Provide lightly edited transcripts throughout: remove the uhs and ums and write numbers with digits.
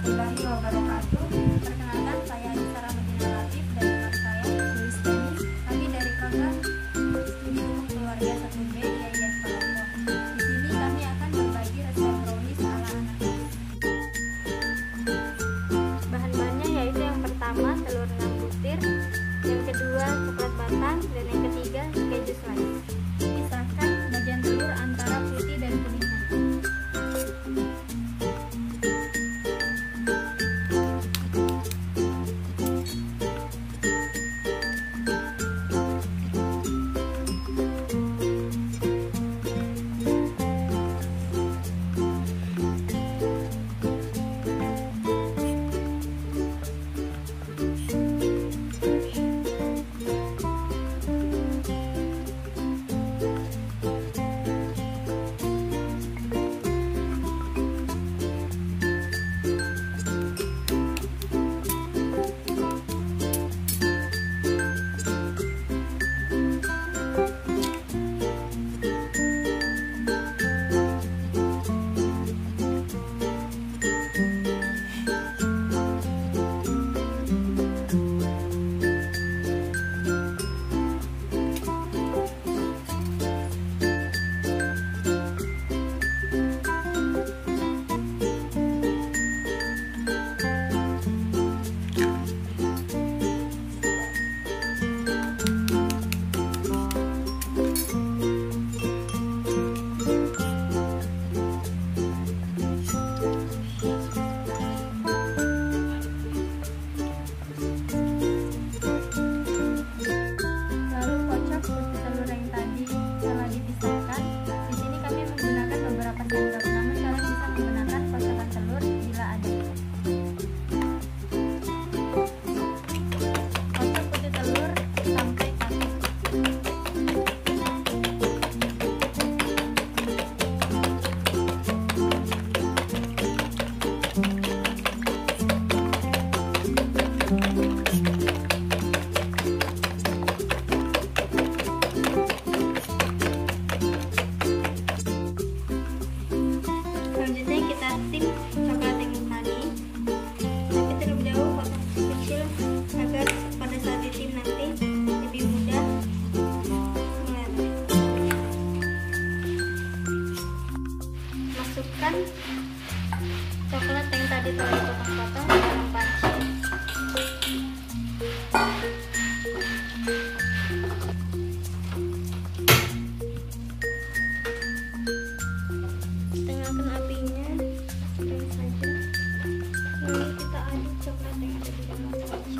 warahmatullahi wabarakatuh. Perkenalkan, saya Sarah Latif dan teman saya Luis Dennis. Kami dari program studi hukum keluarga 1B IAIN Palembang. Di sini kami akan berbagi resep brownies ala anak kos. Bahan-bahannya yaitu yang pertama telur 6 butir, yang kedua coklat batang, dan yang ketiga keju slice. Pisahkan bagian telur antara putih dan kuningnya. Selanjutnya kita tim coklat yang tadi, tapi terlebih dahulu potong kecil agar pada saat ditim nanti lebih mudah mengalir. Masukkan coklat yang tadi telah dipotong-potong ke dalam panci. Setengahkan apinya, sedang saja. Lalu kita aduk coklat yang ada di dalam panci.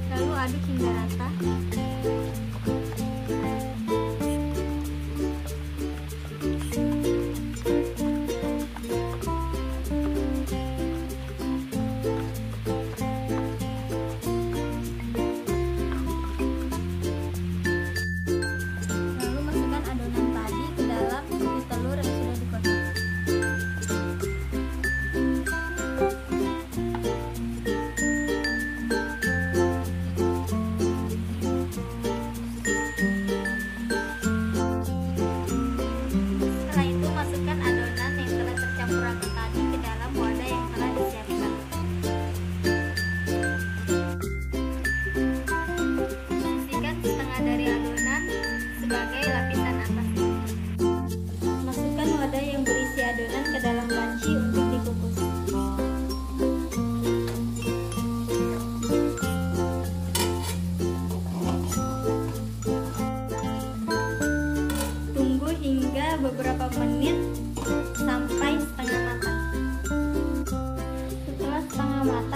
Lalu aduk hingga rata. Lalu masukkan adonan tadi ke dalam putih telur yang sudah dipotong.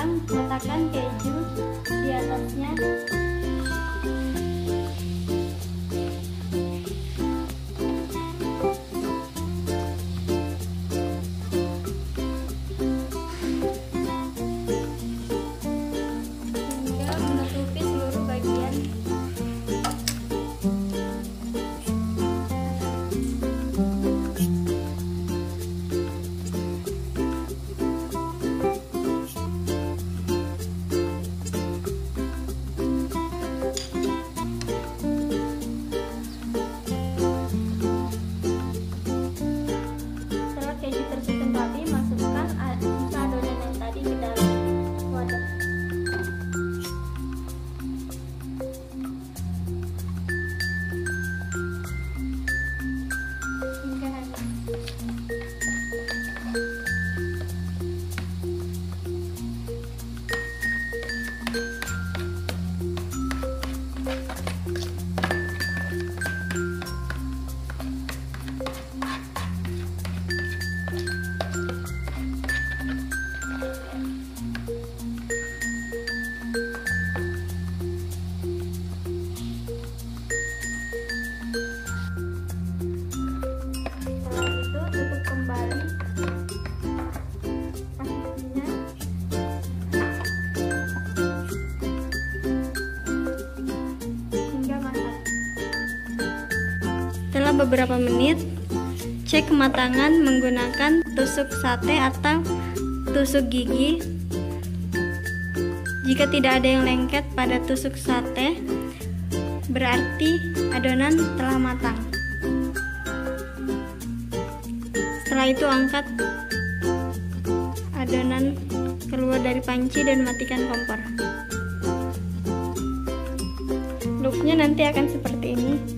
panggang, letakkan keju di atasnya. Hingga menutupi seluruh bagian. Masukkan sisa adonan yang tadi ke dalam wadah. Hingga habis. Setelah beberapa menit, cek kematangan menggunakan tusuk sate atau tusuk gigi. Jika tidak ada yang lengket pada tusuk sate, berarti adonan telah matang. Setelah itu angkat adonan keluar dari panci dan matikan kompor. Looknya nanti akan seperti ini.